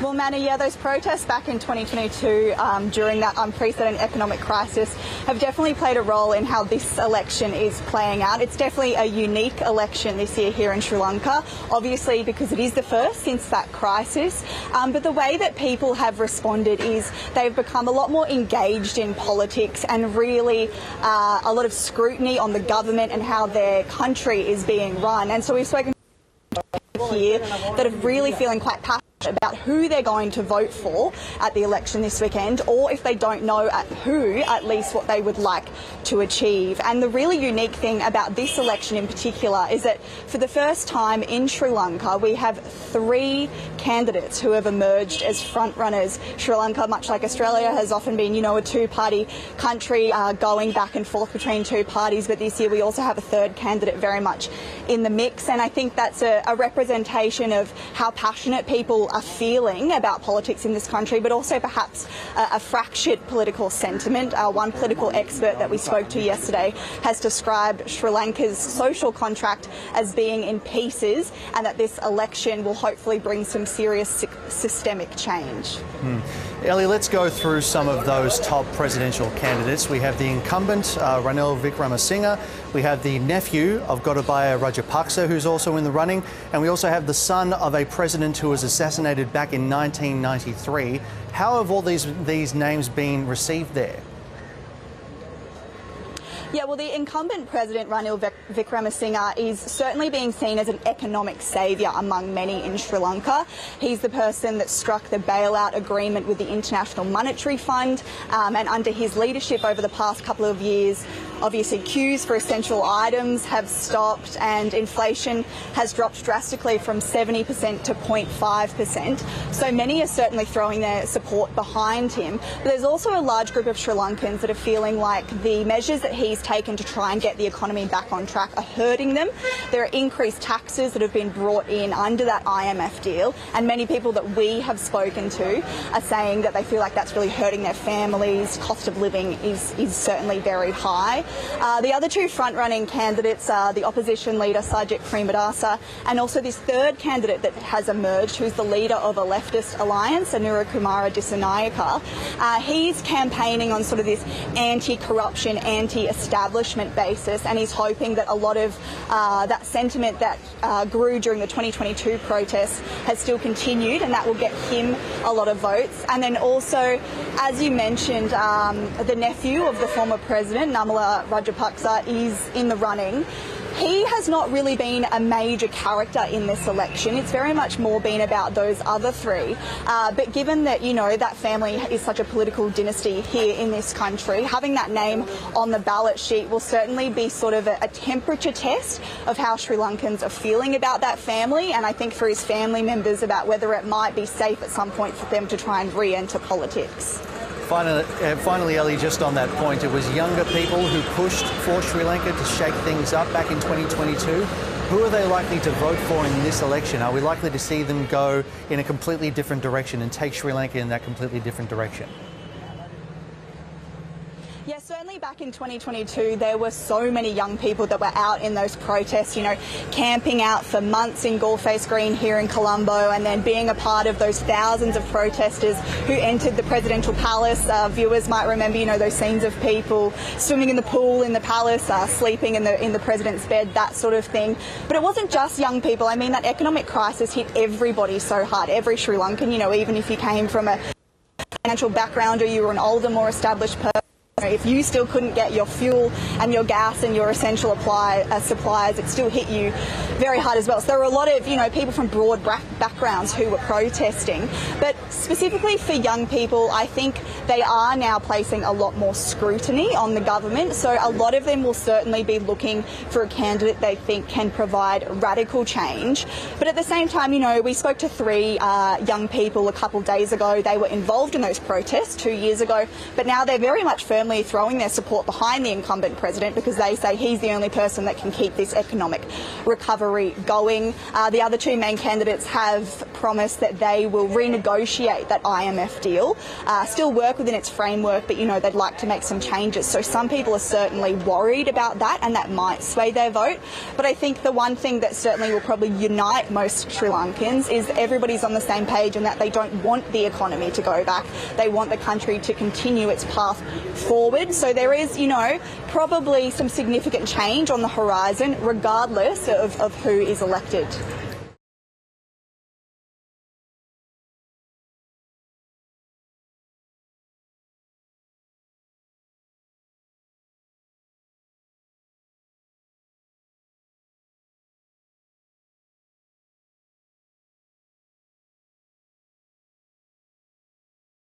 Well, Manny, yeah, those protests back in 2022 during that unprecedented economic crisis have definitely played a role in how this election is playing out. It's definitely a unique election this year here in Sri Lanka, obviously because it is the first since that crisis. But the way that people have responded is they've become a lot more engaged in politics and really a lot of scrutiny on the government and how their country is being run. And so we've spoken here that are really feeling quite passionate about who they're going to vote for at the election this weekend, or if they don't know who, at least what they would like to achieve. And the really unique thing about this election in particular is that for the first time in Sri Lanka, we have 3 candidates who have emerged as frontrunners. Sri Lanka, much like Australia, has often been, a two-party country going back and forth between 2 parties, but this year we also have a 3rd candidate very much in the mix, and I think that's a representation of how passionate people are feeling about politics in this country, but also perhaps a fractured political sentiment. One political expert that we spoke to yesterday has described Sri Lanka's social contract as being in pieces, and that this election will hopefully bring some serious systemic change. Ellie, let's go through some of those top presidential candidates. We have the incumbent, Ranil Wickremesinghe. We have the nephew of Gotabaya Rajapaksa, who's also in the running. And we also have the son of a president who was assassinated back in 1993. How have all these names been received there? Yeah, well, the incumbent president, Ranil Wickremesinghe, is certainly being seen as an economic saviour among many in Sri Lanka. He's the person that struck the bailout agreement with the International Monetary Fund, and under his leadership over the past couple of years, obviously queues for essential items have stopped and inflation has dropped drastically from 70% to 0.5%. So many are certainly throwing their support behind him. But there's also a large group of Sri Lankans that are feeling like the measures that he's taken to try and get the economy back on track are hurting them. There are increased taxes that have been brought in under that IMF deal, and many people that we have spoken to are saying that they feel like that's really hurting their families. Cost of living is certainly very high. The other 2 front-running candidates are the opposition leader Sajid Premadasa, and also this 3rd candidate that has emerged, who's the leader of a leftist alliance, Anura Kumara Dissanayaka. He's campaigning on sort of this anti-corruption, anti-establishment basis, and he's hoping that a lot of that sentiment that grew during the 2022 protests has still continued, and that will get him a lot of votes. And then also, as you mentioned, the nephew of the former president, Namala Rajapaksa, is in the running. He has not really been a major character in this election. It's very much more been about those other 3. But given that, that family is such a political dynasty here in this country, having that name on the ballot sheet will certainly be sort of a temperature test of how Sri Lankans are feeling about that family, and I think for his family members about whether it might be safe at some point for them to try and re-enter politics. Finally, Ellie, just on that point, it was younger people who pushed for Sri Lanka to shake things up back in 2022. Who are they likely to vote for in this election? Are we likely to see them go in a completely different direction and take Sri Lanka in that completely different direction? Yeah, certainly back in 2022, there were so many young people that were out in those protests, camping out for months in Gorface Green here in Colombo, and then being a part of those thousands of protesters who entered the presidential palace. Viewers might remember, those scenes of people swimming in the pool in the palace, sleeping in the president's bed, that sort of thing. But it wasn't just young people. I mean, that economic crisis hit everybody so hard, every Sri Lankan, even if you came from a financial background or you were an older, more established person. If you still couldn't get your fuel and your gas and your essential supplies, it still hit you very hard as well. So there were a lot of, people from broad backgrounds who were protesting. But specifically for young people, I think they are now placing a lot more scrutiny on the government. So a lot of them will certainly be looking for a candidate they think can provide radical change. But at the same time, we spoke to 3 young people a couple of days ago. They were involved in those protests 2 years ago, but now they're very much firmly throwing their support behind the incumbent president because they say he's the only person that can keep this economic recovery going. The other 2 main candidates have promised that they will renegotiate that IMF deal, still work within its framework, but, you know, they'd like to make some changes. So some people are certainly worried about that, and that might sway their vote. But I think the one thing that certainly will probably unite most Sri Lankans is everybody's on the same page and that they don't want the economy to go back. They want the country to continue its path forward. So there is, you know, probably some significant change on the horizon, regardless of who is elected.